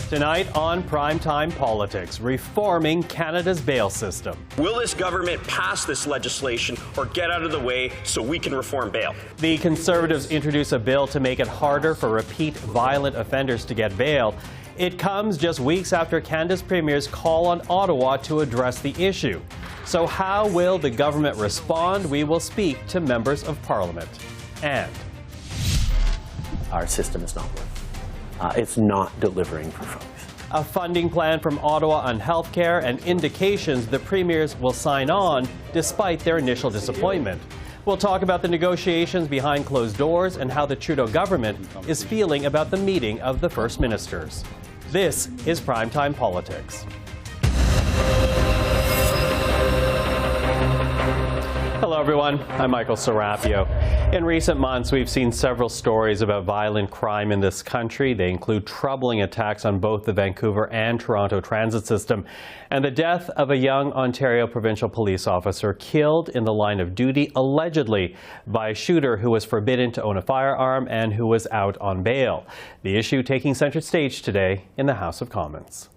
Tonight on PrimeTime Politics, reforming Canada's bail system. Will this government pass this legislation or get out of the way so we can reform bail? The Conservatives introduce a bill to make it harder for repeat violent offenders to get bail. It comes just weeks after Canada's premier's call on Ottawa to address the issue. So how will the government respond? We will speak to members of Parliament. And our system is not working. It's not delivering for folks. A funding plan from Ottawa on healthcare and indications the premiers will sign on despite their initial disappointment. We'll talk about the negotiations behind closed doors and how the Trudeau government is feeling about the meeting of the First Ministers. This is PrimeTime Politics. Hello, everyone. I'm Michael Serapio. In recent months, we've seen several stories about violent crime in this country. They include troubling attacks on both the Vancouver and Toronto transit system and the death of a young Ontario provincial police officer killed in the line of duty, allegedly by a shooter who was forbidden to own a firearm and who was out on bail. The issue taking center stage today in the House of Commons.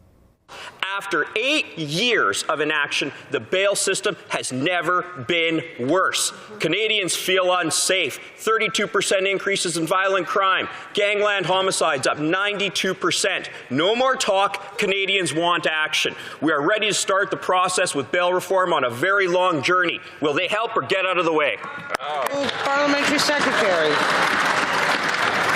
After 8 years of inaction, the bail system has never been worse. Canadians feel unsafe. 32% increases in violent crime. Gangland homicides up 92%. No more talk. Canadians want action. We are ready to start the process with bail reform on a very long journey. Will they help or get out of the way? Parliamentary Secretary.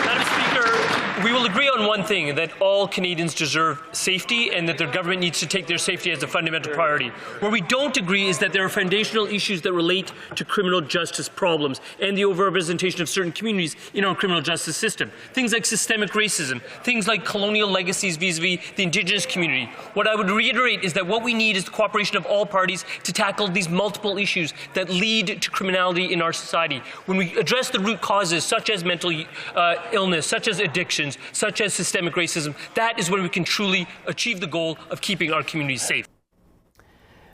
Madam Speaker, we will agree on one thing, that all Canadians deserve safety and that their government needs to take their safety as a fundamental priority. Where we don't agree is that there are foundational issues that relate to criminal justice problems and the overrepresentation of certain communities in our criminal justice system. Things like systemic racism, things like colonial legacies vis-a-vis the Indigenous community. What I would reiterate is that what we need is the cooperation of all parties to tackle these multiple issues that lead to criminality in our society. When we address the root causes, such as mental illness, such as addictions, such as systemic racism, that is when we can truly achieve the goal of keeping our communities safe.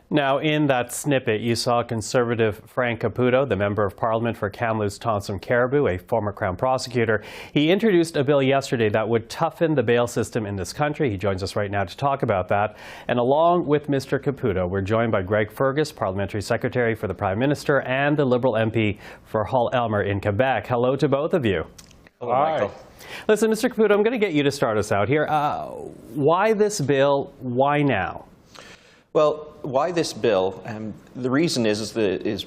Now, in that snippet, you saw Conservative Frank Caputo, the Member of Parliament for Kamloops Thompson Caribou, a former Crown prosecutor. He introduced a bill yesterday that would toughen the bail system in this country. He joins us right now to talk about that. And along with Mr. Caputo, we're joined by Greg Fergus, Parliamentary Secretary for the Prime Minister, and the Liberal MP for Hull-Elmer in Quebec. Hello to both of you. Hello, Michael. Listen, Mr. Caputo, I'm going to get you to start us out here. Why this bill? Why now? Well, why this bill? The reason is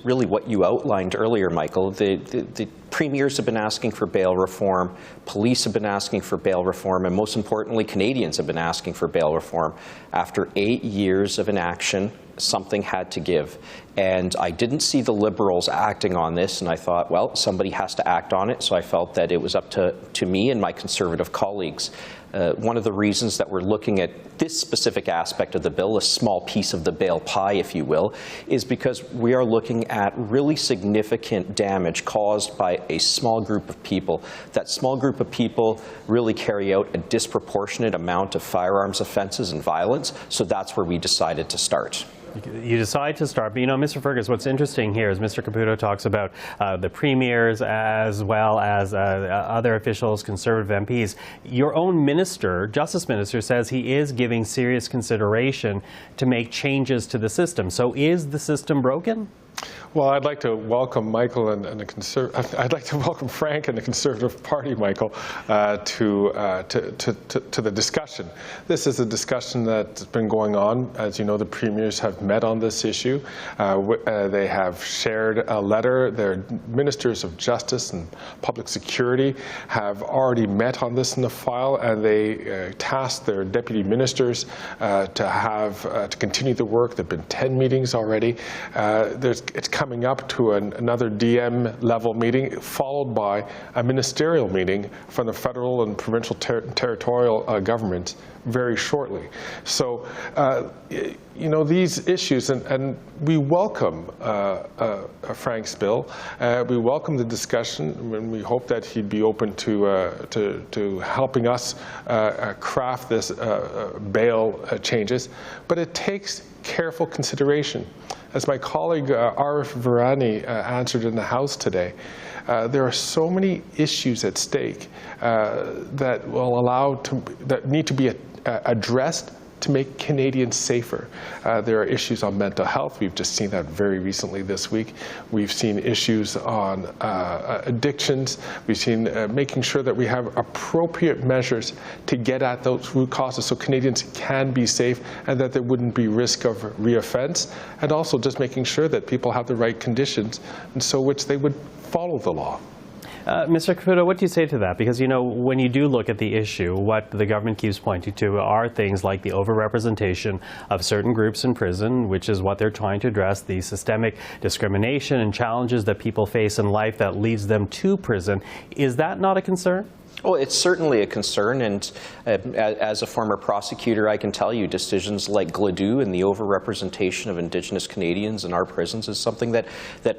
really what you outlined earlier, Michael. The premiers have been asking for bail reform, police have been asking for bail reform, and most importantly, Canadians have been asking for bail reform. After 8 years of inaction, something had to give. And I didn't see the Liberals acting on this, and I thought, well, somebody has to act on it, so I felt that it was up to me and my Conservative colleagues. One of the reasons that we're looking at this specific aspect of the bill, a small piece of the bail pie, if you will, is because we are looking at really significant damage caused by a small group of people. That small group of people really carry out a disproportionate amount of firearms offenses and violence, so that's where we decided to start. You decide to start, but you know, Mr. Fergus, what's interesting here is Mr. Caputo talks about the premiers as well as other officials, Conservative MPs. Your own minister, Justice Minister, says he is giving serious consideration to make changes to the system. So is the system broken? Well, I'd like to welcome Michael and I'd like to welcome Frank and the Conservative Party, Michael, to the discussion. This is a discussion that's been going on. As you know, the premiers have met on this issue. They have shared a letter. Their ministers of justice and public security have already met on this in the file, and they tasked their deputy ministers to continue the work. There've been 10 meetings already. It's coming up to another DM level meeting, followed by a ministerial meeting from the federal and provincial territorial governments very shortly. So, you know, these issues, and we welcome Frank's bill. We welcome the discussion, and we hope that he'd be open to helping us craft this bail changes. But it takes careful consideration. As my colleague Arif Virani answered in the House today, there are so many issues at stake that need to be addressed to make Canadians safer. There are issues on mental health. We've just seen that very recently this week. We've seen issues on addictions. We've seen making sure that we have appropriate measures to get at those root causes so Canadians can be safe and that there wouldn't be risk of reoffense, and also just making sure that people have the right conditions and so which they would follow the law. Mr. Caputo, what do you say to that? Because, you know, when you do look at the issue, what the government keeps pointing to are things like the overrepresentation of certain groups in prison, which is what they're trying to address, the systemic discrimination and challenges that people face in life that leads them to prison. Is that not a concern? Well, it's certainly a concern, and as a former prosecutor, I can tell you decisions like Gladue and the overrepresentation of Indigenous Canadians in our prisons is something that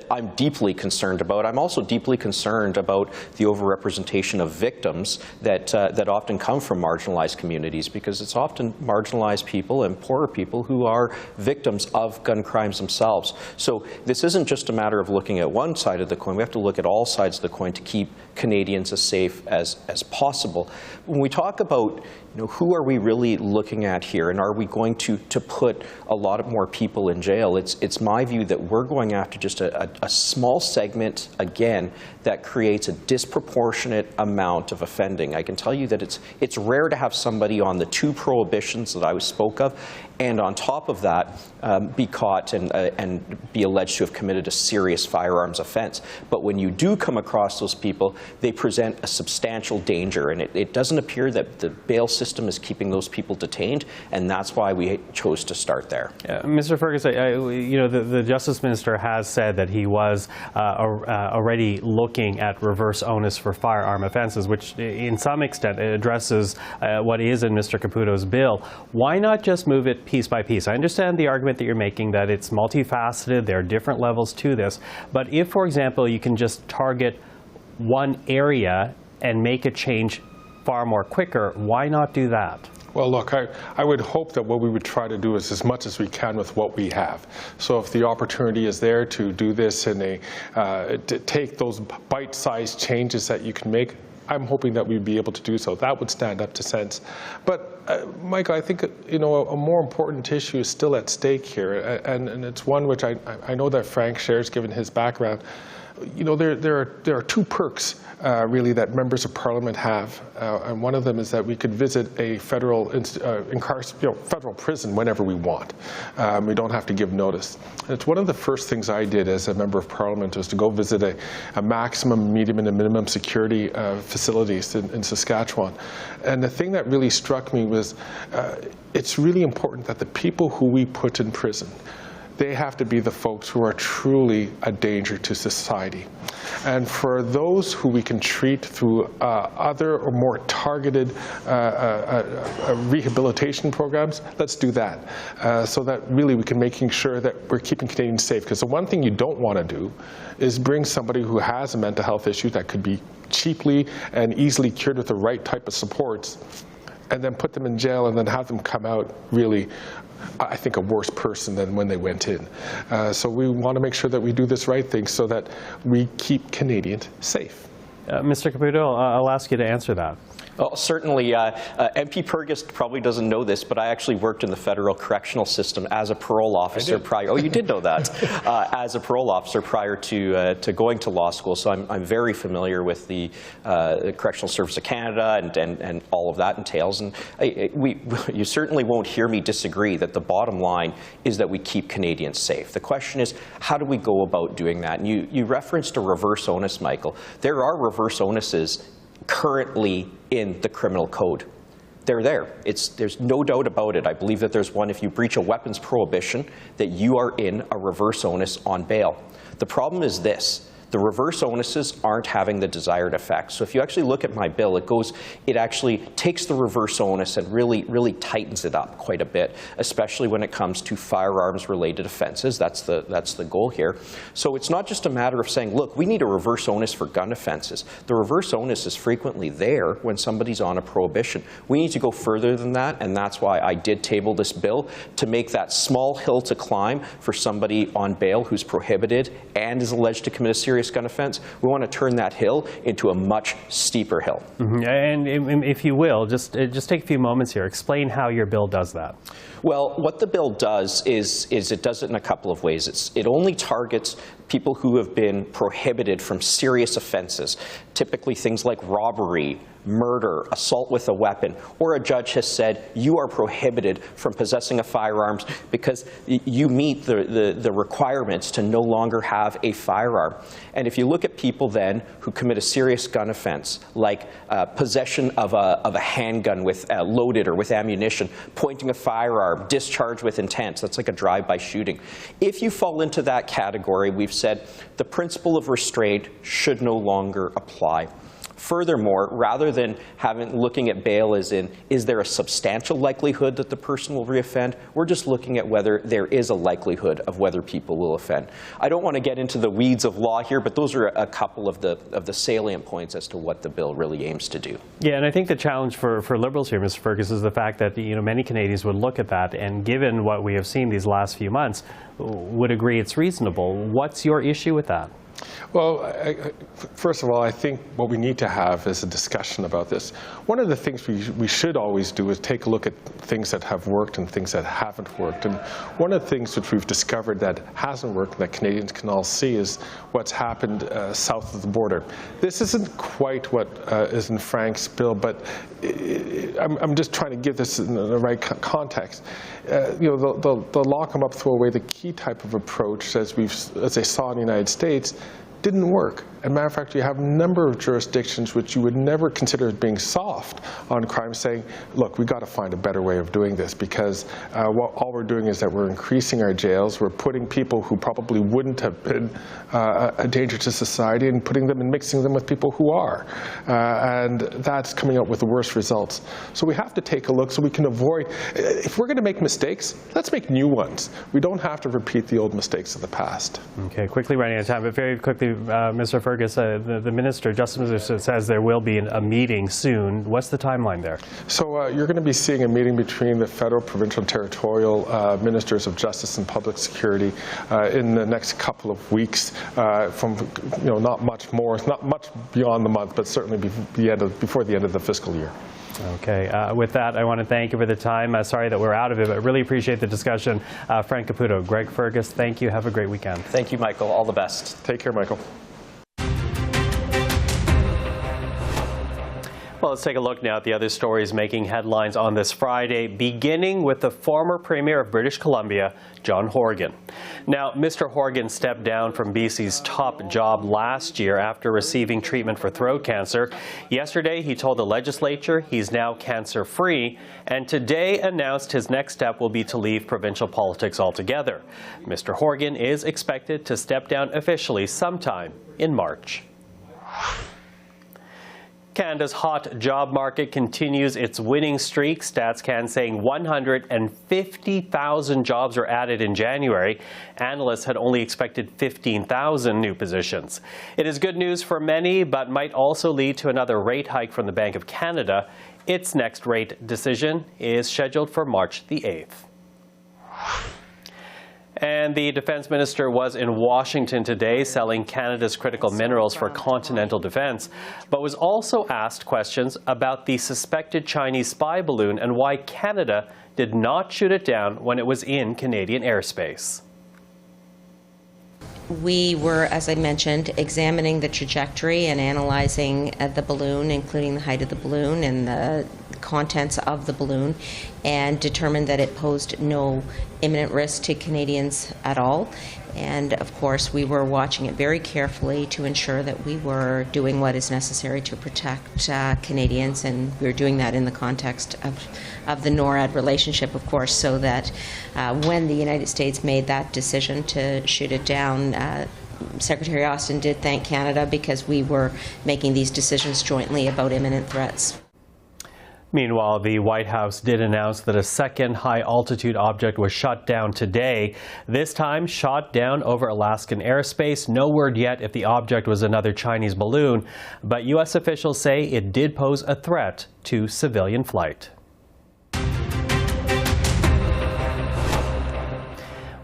I'm deeply concerned about. I'm also deeply concerned about the overrepresentation of victims that often come from marginalized communities, because it's often marginalized people and poorer people who are victims of gun crimes themselves. So this isn't just a matter of looking at one side of the coin. We have to look at all sides of the coin to keep Canadians as safe as possible. When we talk about, you know, who are we really looking at here, and are we going to put a lot more people in jail? It's my view that we're going after just a small segment, again, that creates a disproportionate amount of offending. I can tell you that it's rare to have somebody on the 2 prohibitions that I spoke of, and on top of that, be caught and be alleged to have committed a serious firearms offense. But when you do come across those people, they present a substantial danger, and it doesn't appear that the bail system is keeping those people detained, and that's why we chose to start there. Mr. Fergus, you know, the Justice Minister has said that he was already looking at reverse onus for firearm offenses, which in some extent addresses what is in Mr. Caputo's bill. Why not just move it piece by piece? I understand the argument that you're making, that it's multifaceted, there are different levels to this, but if, for example, you can just target one area and make a change far more quicker, why not do that? Well, look, I would hope that what we would try to do is as much as we can with what we have. So if the opportunity is there to do this in to take those bite-sized changes that you can make, I'm hoping that we'd be able to do so. That would stand up to sense. But Michael, I think, you know, a more important issue is still at stake here, and it's one which I know that Frank shares, given his background. You know, there are 2 perks really that members of Parliament have, and one of them is that we could visit a federal federal prison whenever we want. We don't have to give notice. And it's one of the first things I did as a member of Parliament, was to go visit a maximum, medium, and a minimum security facilities in Saskatchewan. And the thing that really struck me was it's really important that the people who we put in prison, they have to be the folks who are truly a danger to society. And for those who we can treat through other or more targeted rehabilitation programs, let's do that. So that really we can making sure that we're keeping Canadians safe. Because the one thing you don't want to do is bring somebody who has a mental health issue that could be cheaply and easily cured with the right type of supports, and then put them in jail and then have them come out really, I think, a worse person than when they went in. So we want to make sure that we do this right thing so that we keep Canadians safe. Mr. Caputo, I'll ask you to answer that. Well, certainly, MP Fergus probably doesn't know this, but I actually worked in the federal correctional system as a parole officer prior. Oh, you did know that. As a parole officer prior to going to law school, so I'm very familiar with the Correctional Service of Canada and all of that entails. And you certainly won't hear me disagree that the bottom line is that we keep Canadians safe. The question is, how do we go about doing that? And you referenced a reverse onus, Michael. There are reverse onuses currently in the criminal code. They're there. There's no doubt about it. I believe that there's one, if you breach a weapons prohibition, that you are in a reverse onus on bail. The problem is this. The reverse onuses aren't having the desired effect. So if you actually look at my bill, it actually takes the reverse onus and really tightens it up quite a bit, especially when it comes to firearms-related offenses. That's the goal here. So it's not just a matter of saying, look, we need a reverse onus for gun offenses. The reverse onus is frequently there when somebody's on a prohibition. We need to go further than that, and that's why I did table this bill, to make that small hill to climb for somebody on bail who's prohibited and is alleged to commit a serious serious gun offense. We want to turn that hill into a much steeper hill. And if you will, just take a few moments here. Explain how your bill does that. Well, what the bill does is it does it in a couple of ways. It only targets people who have been prohibited from serious offenses, typically things like robbery, murder, assault with a weapon, or a judge has said you are prohibited from possessing a firearm because you meet the requirements to no longer have a firearm. And if you look at people then who commit a serious gun offense, like possession of a handgun with loaded or with ammunition, pointing a firearm, discharge with intent, so that's like a drive-by shooting. If you fall into that category, we've said the principle of restraint should no longer apply. Furthermore, rather than looking at bail as in, is there a substantial likelihood that the person will reoffend, we're just looking at whether there is a likelihood of whether people will offend. I don't want to get into the weeds of law here, but those are a couple of the salient points as to what the bill really aims to do. Yeah, and I think the challenge for Liberals here, Mr. Fergus, is the fact that many Canadians would look at that, and given what we have seen these last few months, would agree it's reasonable. What's your issue with that? Well, first of all, I think what we need to have is a discussion about this. One of the things we should always do is take a look at things that have worked and things that haven't worked. And one of the things which we've discovered that hasn't worked, that Canadians can all see, is what's happened south of the border. This isn't quite what is in Frank's bill, but I'm just trying to give this in the right context. The lock them up, throw away the key type of approach, as they saw in the United States, didn't work. As a matter of fact, you have a number of jurisdictions which you would never consider as being soft on crime saying, look, we've got to find a better way of doing this, because all we're doing is that we're increasing our jails, we're putting people who probably wouldn't have been a danger to society and putting them and mixing them with people who are. And that's coming out with the worst results. So we have to take a look so we can avoid, if we're going to make mistakes, let's make new ones. We don't have to repeat the old mistakes of the past. Okay, quickly running out of time, but very quickly, Mr. Fergus, the Minister, Justice Minister, says there will be a meeting soon. What's the timeline there? So you're going to be seeing a meeting between the federal, provincial, and territorial ministers of justice and public security in the next couple of weeks. From not much more, not much beyond the month, but certainly before the end of the fiscal year. Okay. With that, I want to thank you for the time. Sorry that we're out of it, but really appreciate the discussion. Frank Caputo, Greg Fergus, thank you. Have a great weekend. Thank you, Michael. All the best. Take care, Michael. Well, let's take a look now at the other stories making headlines on this Friday, beginning with the former Premier of British Columbia, John Horgan. Now, Mr. Horgan stepped down from BC's top job last year after receiving treatment for throat cancer. Yesterday, he told the legislature he's now cancer-free, and today announced his next step will be to leave provincial politics altogether. Mr. Horgan is expected to step down officially sometime in March. Canada's hot job market continues its winning streak. StatsCan saying 150,000 jobs were added in January. Analysts had only expected 15,000 new positions. It is good news for many, but might also lead to another rate hike from the Bank of Canada. Its next rate decision is scheduled for March the 8th. And the Defense Minister was in Washington today selling Canada's critical minerals for continental defense, but was also asked questions about the suspected Chinese spy balloon and why Canada did not shoot it down when it was in Canadian airspace. We were, as I mentioned, examining the trajectory and analyzing the balloon, including the height of the balloon and the contents of the balloon, and determined that it posed no imminent risk to Canadians at all. And of course, we were watching it very carefully to ensure that we were doing what is necessary to protect Canadians, and we were doing that in the context of the NORAD relationship, of course, so that when the United States made that decision to shoot it down, Secretary Austin did thank Canada because we were making these decisions jointly about imminent threats. Meanwhile, the White House did announce that a second high-altitude object was shot down today, this time shot down over Alaskan airspace. No word yet if the object was another Chinese balloon, but U.S. officials say it did pose a threat to civilian flight.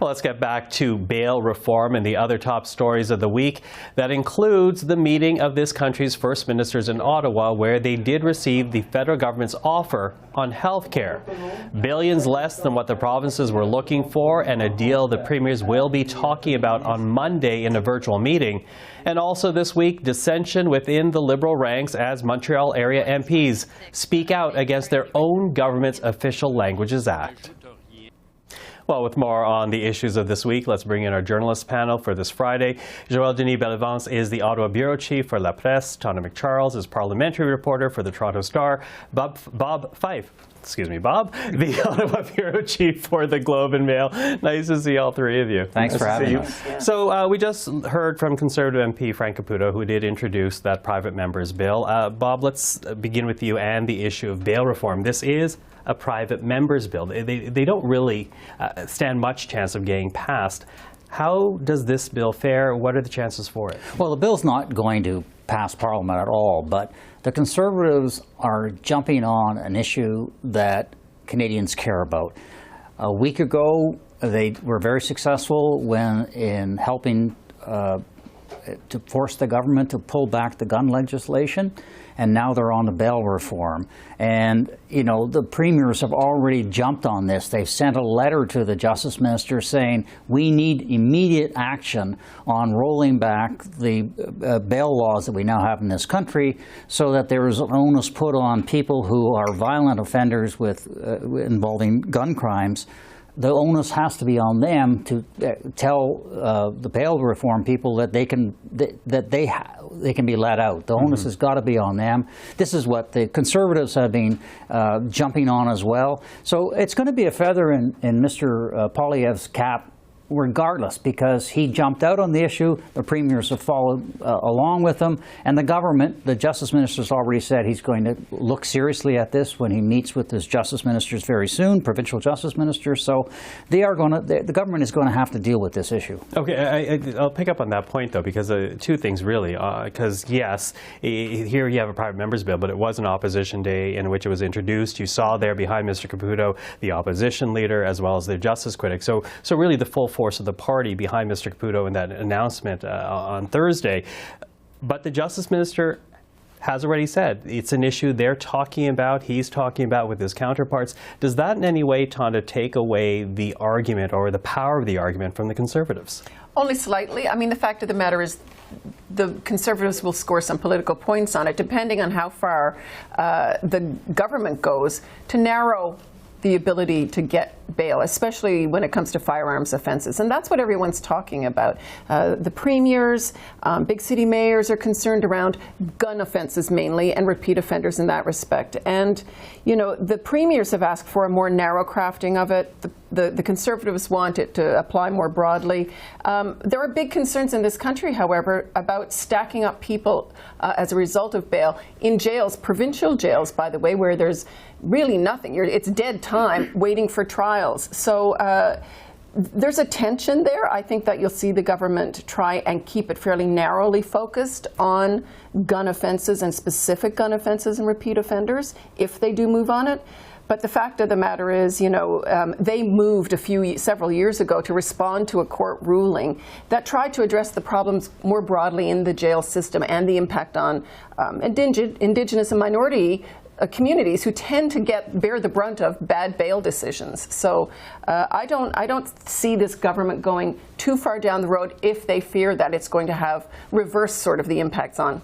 Well, let's get back to bail reform and the other top stories of the week. That includes the meeting of this country's first ministers in Ottawa, where they did receive the federal government's offer on health care. Billions less than what the provinces were looking for, and a deal the premiers will be talking about on Monday in a virtual meeting. And also this week, dissension within the Liberal ranks as Montreal area MPs speak out against their own government's Official Languages Act. Well, with more on the issues of this week, let's bring in our journalist panel for this Friday. Joël-Denis Bellavance is the Ottawa bureau chief for La Presse. Tonda MacCharles is parliamentary reporter for the Toronto Star. Bob Fife, the Ottawa bureau chief for the Globe and Mail. Nice to see all three of you. Thanks for having us. Yeah. So we just heard from Conservative MP Frank Caputo, who did introduce that private members bill. Bob, let's begin with you and the issue of bail reform. This is a private members bill. They don't really stand much chance of getting passed. How does this bill fare? What are the chances for it? Well, the bill's not going to pass Parliament at all, but the Conservatives are jumping on an issue that Canadians care about. A week ago, they were very successful in helping to force the government to pull back the gun legislation, and now they're on the bail reform. And, you know, the premiers have already jumped on this. They've sent a letter to the Justice Minister saying we need immediate action on rolling back the bail laws that we now have in this country so that there is an onus put on people who are violent offenders with involving gun crimes. The onus has to be on them to tell the bail reform people that they can be let out. The onus has got to be on them. This is what the Conservatives have been jumping on as well. So it's going to be a feather in Mr. Poilievre's cap regardless, because he jumped out on the issue, the premiers have followed along with him, and the government, the Justice Minister's already said he's going to look seriously at this when he meets with his Justice Ministers very soon, provincial Justice Ministers, so they are going to, the government is going to have to deal with this issue. Okay, I'll pick up on that point though, because two things really, because yes, here you have a private members bill, but it was an opposition day in which it was introduced. You saw there behind Mr. Caputo the opposition leader as well as the justice critic, so really the full force of the party behind Mr. Caputo in that announcement on Thursday. But the Justice Minister has already said it's an issue they're talking about, he's talking about with his counterparts. Does that in any way, Tonda, take away the argument or the power of the argument from the Conservatives? Only slightly. I mean, the fact of the matter is the Conservatives will score some political points on it, depending on how far the government goes to narrow the ability to get bail, especially when it comes to firearms offenses. And that's what everyone's talking about. The premiers, big city mayors are concerned around gun offenses mainly and repeat offenders in that respect. And, you know, the premiers have asked for a more narrow crafting of it. The Conservatives want it to apply more broadly. There are big concerns in this country, however, about stacking up people as a result of bail in jails, provincial jails, by the way, where there's really nothing. It's dead time waiting for trials. So there's a tension there. I think that you'll see the government try and keep it fairly narrowly focused on gun offenses and specific gun offenses and repeat offenders if they do move on it. But the fact of the matter is, you know, they moved several years ago to respond to a court ruling that tried to address the problems more broadly in the jail system and the impact on Indigenous and minority communities who tend to bear the brunt of bad bail decisions. So I don't see this government going too far down the road if they fear that it's going to have reverse sort of the impacts on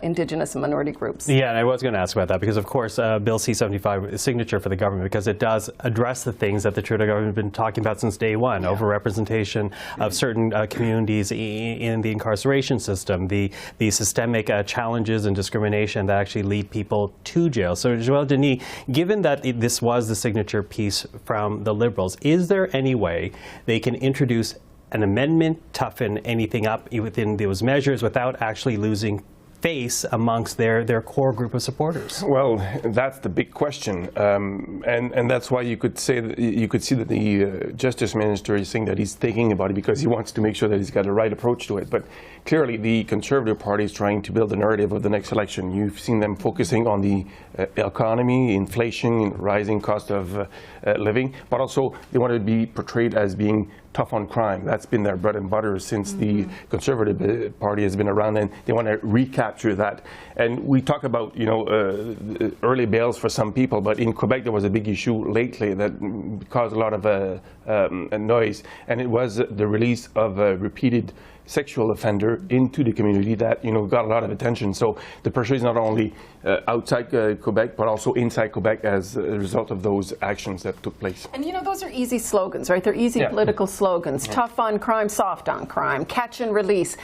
Indigenous and minority groups. Yeah, and I was going to ask about that because, of course, Bill C-75 is signature for the government because it does address the things that the Trudeau government has been talking about since day one, overrepresentation of certain communities in the incarceration system, the systemic challenges and discrimination that actually lead people to jail. So, Joël-Denis, given that this was the signature piece from the Liberals, is there any way they can introduce an amendment, toughen anything up within those measures without actually losing face amongst their core group of supporters? Well, that's the big question, and that's why you could say that you could see that the Justice Minister is saying that he's thinking about it because he wants to make sure that he's got the right approach to it. But clearly, the Conservative Party is trying to build a narrative of the next election. You've seen them focusing on the economy, inflation, rising cost of living, but also they want to be portrayed as being tough on crime. That's been their bread and butter since the Conservative Party has been around, and they want to recapture that. And we talk about, early bails for some people, but in Quebec there was a big issue lately that caused a lot of noise, and it was the release of a repeated sexual offender into the community that got a lot of attention. So the pressure is not only outside Quebec but also inside Quebec as a result of those actions that took place. And those are easy slogans, right? They're easy political slogans. Tough on crime, soft on crime, catch and release.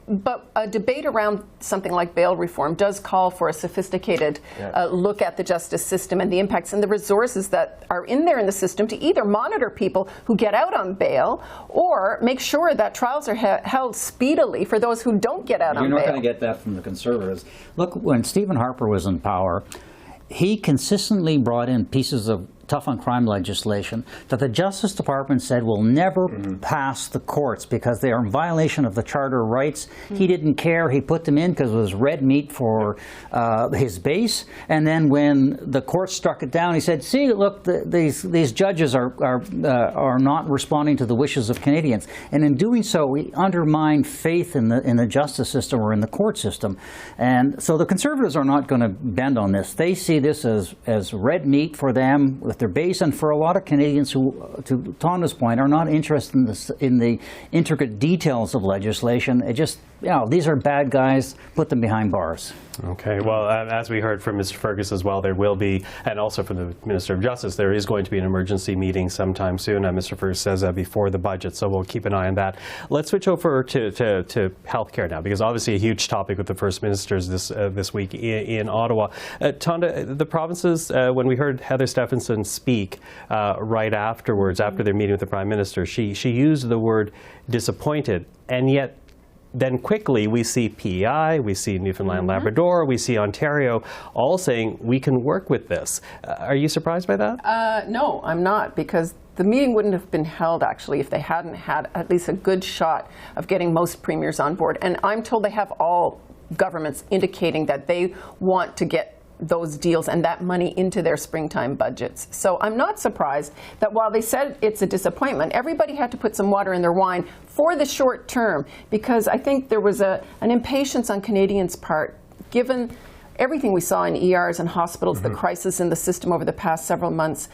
But a debate around something like bail reform does call for a sophisticated look at the justice system and the impacts and the resources that are in there in the system to either monitor people who get out on bail or make sure that trials are held speedily for those who don't get out on bail. You're not going to get that from the Conservatives. Look, when Stephen Harper was in power, he consistently brought in pieces of tough on crime legislation that the Justice Department said will never pass the courts because they are in violation of the Charter of Rights. He didn't care. He put them in because it was red meat for his base. And then when the court struck it down, he said, see, look, these judges are not responding to the wishes of Canadians. And in doing so, he undermined faith in the justice system or in the court system. And so the Conservatives are not going to bend on this. They see this as red meat for them with their base, and for a lot of Canadians who, to Tonda's point, are not interested in the intricate details of legislation. It just, these are bad guys, put them behind bars. Okay, well, as we heard from Mr. Fergus as well, there will be, and also from the Minister of Justice, there is going to be an emergency meeting sometime soon. Mr. Fergus says before the budget, so we'll keep an eye on that. Let's switch over to healthcare now, because obviously a huge topic with the First Ministers this week in Ottawa. Tonda, the provinces, when we heard Heather Stephenson speak right afterwards, after their meeting with the Prime Minister, she used the word disappointed, and yet then quickly we see PEI, we see Newfoundland Labrador, we see Ontario all saying we can work with this. Are you surprised by that? No, I'm not, because the meeting wouldn't have been held, actually, if they hadn't had at least a good shot of getting most premiers on board. And I'm told they have all governments indicating that they want to get those deals and that money into their springtime budgets. So I'm not surprised that while they said it's a disappointment, everybody had to put some water in their wine for the short term, because I think there was an impatience on Canadians' part, given everything we saw in ERs and hospitals, the crisis in the system over the past several months,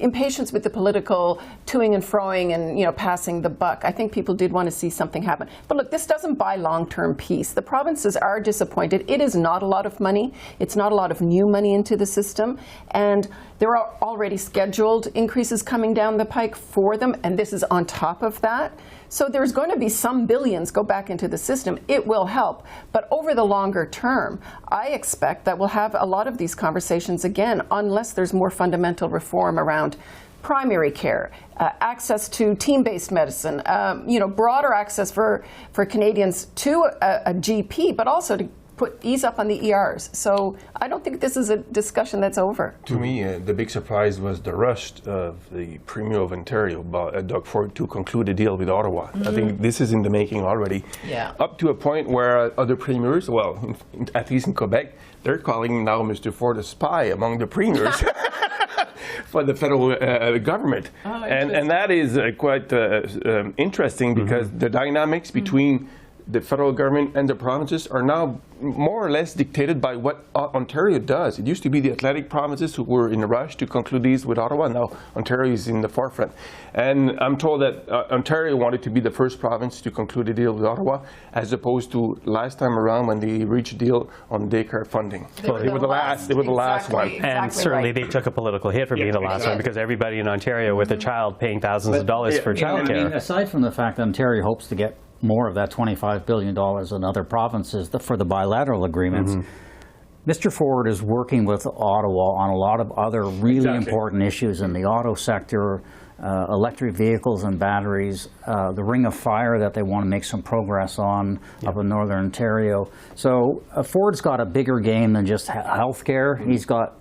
impatience with the political toing and froing and passing the buck. I think people did want to see something happen. But look, this doesn't buy long-term peace. The provinces are disappointed. It is not a lot of money. It's not a lot of new money into the system. And there are already scheduled increases coming down the pike for them, and this is on top of that. So there's going to be some billions go back into the system. It will help. But over the longer term, I expect that we'll have a lot of these conversations again, unless there's more fundamental reform around primary care, access to team-based medicine, broader access for Canadians to a GP, but also to ease up on the ERs. So I don't think this is a discussion that's over. To me, the big surprise was the rush of the Premier of Ontario, Doug Ford, to conclude a deal with Ottawa. I think this is in the making already. Yeah. Up to a point where other premiers, well, at least in Quebec, they're calling now Mr. Ford a spy among the premiers. For the federal government. And that is quite interesting, because the dynamics between the federal government and the provinces are now more or less dictated by what Ontario does. It used to be the Atlantic provinces who were in a rush to conclude these with Ottawa. Now Ontario is in the forefront. And I'm told that Ontario wanted to be the first province to conclude a deal with Ottawa, as opposed to last time around when they reached a deal on daycare funding. They were the last one. And certainly they took a political hit for being the last one, because everybody in Ontario with a child paying thousands of dollars for childcare. I mean, aside from the fact that Ontario hopes to get more of that $25 billion in other provinces for the bilateral agreements, Mr. Ford is working with Ottawa on a lot of other really important issues in the auto sector, electric vehicles and batteries, the Ring of Fire that they want to make some progress on up in Northern Ontario. So Ford's got a bigger game than just healthcare. He's got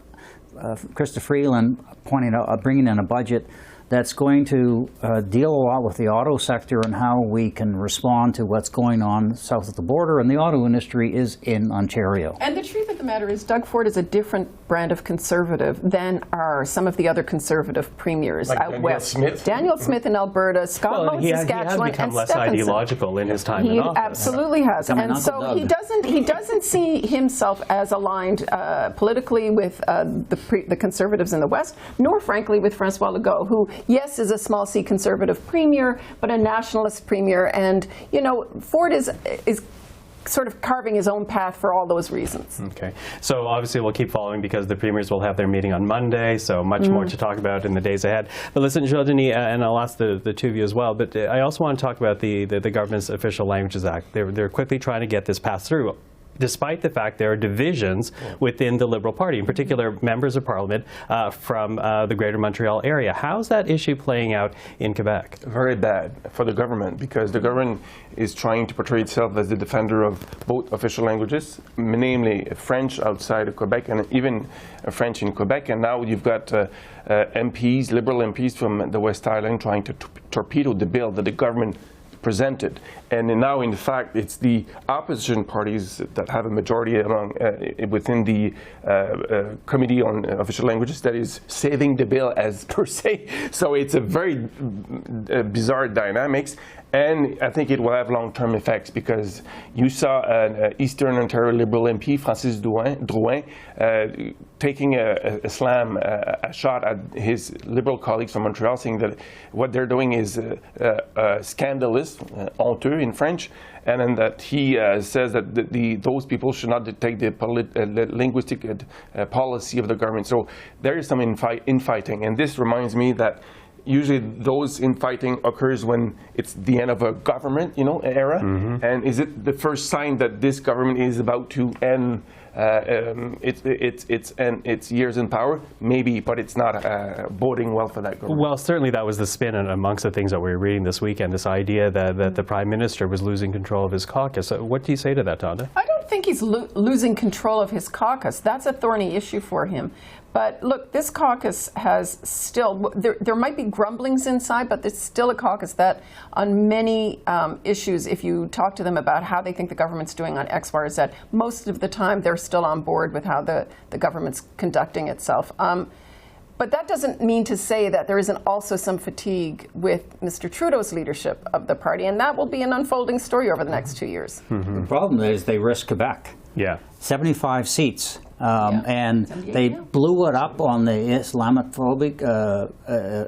Krista Freeland bringing in a budget that's going to deal a lot with the auto sector and how we can respond to what's going on south of the border, and the auto industry is in Ontario. And the truth of the matter is Doug Ford is a different brand of conservative than are some of the other conservative premiers Like out Daniel west. Smith? Daniel Smith in Alberta, Scott Moe in he has Saskatchewan, become and less Stephenson. ideological in his time in He office. absolutely has, Becoming and Uncle so Doug. he doesn't see himself as aligned politically with the conservatives in the West, nor frankly with François Legault, who yes is a small C conservative premier, but a nationalist premier, and Ford is sort of carving his own path for all those reasons. Okay. So obviously we'll keep following because the premiers will have their meeting on Monday, so much more to talk about in the days ahead. But listen, Joël-Denis, and I'll ask the two of you as well, but I also want to talk about the government's Official Languages Act. They're quickly trying to get this passed through, despite the fact there are divisions within the Liberal Party, in particular members of Parliament from the Greater Montreal area. How's that issue playing out in Quebec? Very bad for the government, because the government is trying to portray itself as the defender of both official languages, namely French outside of Quebec and even French in Quebec. And now you've got MPs, Liberal MPs from the West Island trying to torpedo the bill that the government presented. And now, in fact, it's the opposition parties that have a majority among within the Committee on Official Languages that is saving the bill as per se. So it's a very bizarre dynamics. And I think it will have long-term effects, because you saw an Eastern Ontario Liberal MP, Francis Drouin, taking a shot at his Liberal colleagues from Montreal, saying that what they're doing is scandalous, honteux in French, and then that he says that those people should not dictate the linguistic policy of the government. So there is some infighting, and this reminds me that usually those infighting occurs when it's the end of a government, era. And is it the first sign that this government is about to end its years in power? Maybe, but it's not boding well for that government. Well, certainly that was the spin amongst the things that we were reading this weekend, this idea that the Prime Minister was losing control of his caucus. What do you say to that, Tonda? I don't think he's losing control of his caucus. That's a thorny issue for him. But look, this caucus has still, there might be grumblings inside, but there's still a caucus that on many issues, if you talk to them about how they think the government's doing on X, Y, or Z, most of the time they're still on board with how the government's conducting itself. But that doesn't mean to say that there isn't also some fatigue with Mr. Trudeau's leadership of the party, and that will be an unfolding story over the next 2 years. The problem is they risk Quebec. Yeah. 75 seats. And they blew it up on the Islamophobic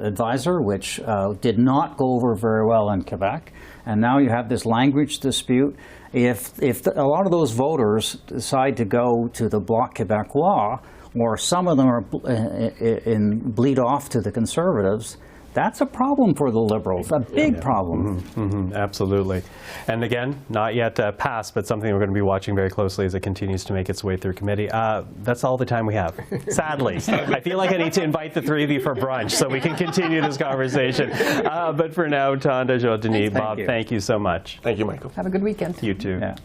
advisor, which did not go over very well in Quebec. And now you have this language dispute. If a lot of those voters decide to go to the Bloc Québécois, or some of them are bleed off to the Conservatives, that's a problem for the Liberals, a big problem. Absolutely. And again, not yet passed, but something we're going to be watching very closely as it continues to make its way through committee. That's all the time we have, sadly. I feel like I need to invite the three of you for brunch so we can continue this conversation. But for now, Tonda, Joël-Denis, Bob, thank you so much. Thank you, Michael. Have a good weekend. You too. Yeah.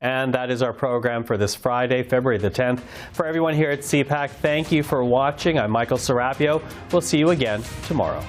And that is our program for this Friday, February the 10th. For everyone here at CPAC, thank you for watching. I'm Michael Serapio. We'll see you again tomorrow.